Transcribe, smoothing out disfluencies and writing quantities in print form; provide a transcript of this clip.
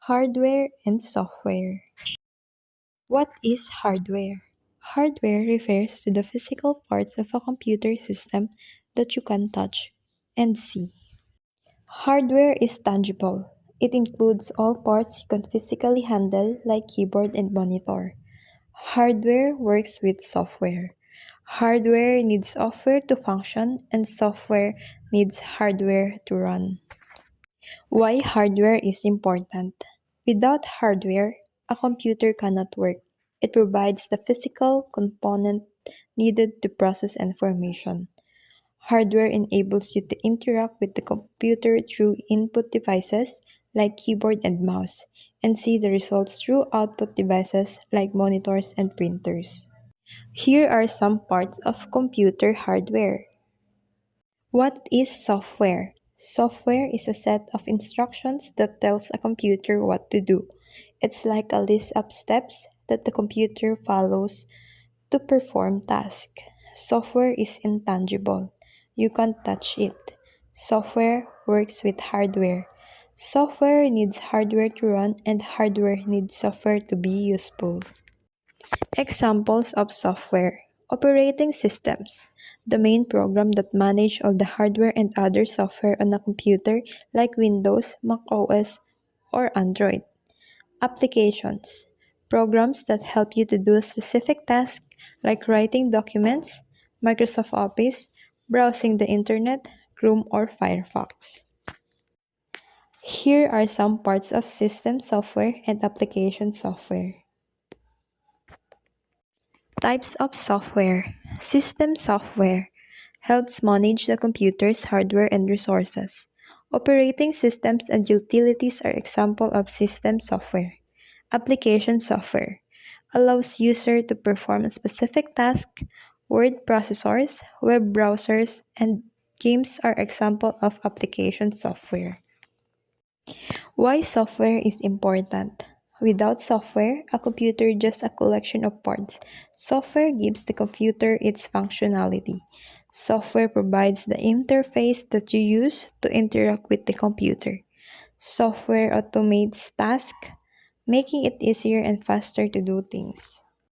Hardware and software. What is hardware? Hardware refers to the physical parts of a computer system that you can touch and see. Hardware is tangible. It includes all parts you can physically handle, like keyboard and monitor. Hardware works with software. Hardware needs software to function, and software needs hardware to run. Why hardware is important? Without hardware, a computer cannot work. It provides the physical component needed to process information. Hardware enables you to interact with the computer through input devices like keyboard and mouse, and see the results through output devices like monitors and printers. Here are some parts of computer hardware. What is software? Software is a set of instructions that tells a computer what to do. It's like a list of steps that the computer follows to perform tasks. Software is intangible. You can't touch it. Software works with hardware. Software needs hardware to run, and hardware needs software to be useful. Examples of software. Operating systems. The main program that manage all the hardware and other software on a computer like Windows, Mac OS, or Android. Applications. Programs that help you to do a specific task like writing documents, Microsoft Office, browsing the internet, Chrome or Firefox. Here are some parts of system software and application software. Types of software. System software helps manage the computer's hardware and resources. Operating systems and utilities are examples of system software. Application software allows user to perform a specific task. Word processors, web browsers, and games are examples of application software. Why software is important? Without software, a computer is just a collection of parts. Software gives the computer its functionality. Software provides the interface that you use to interact with the computer. Software automates tasks, making it easier and faster to do things.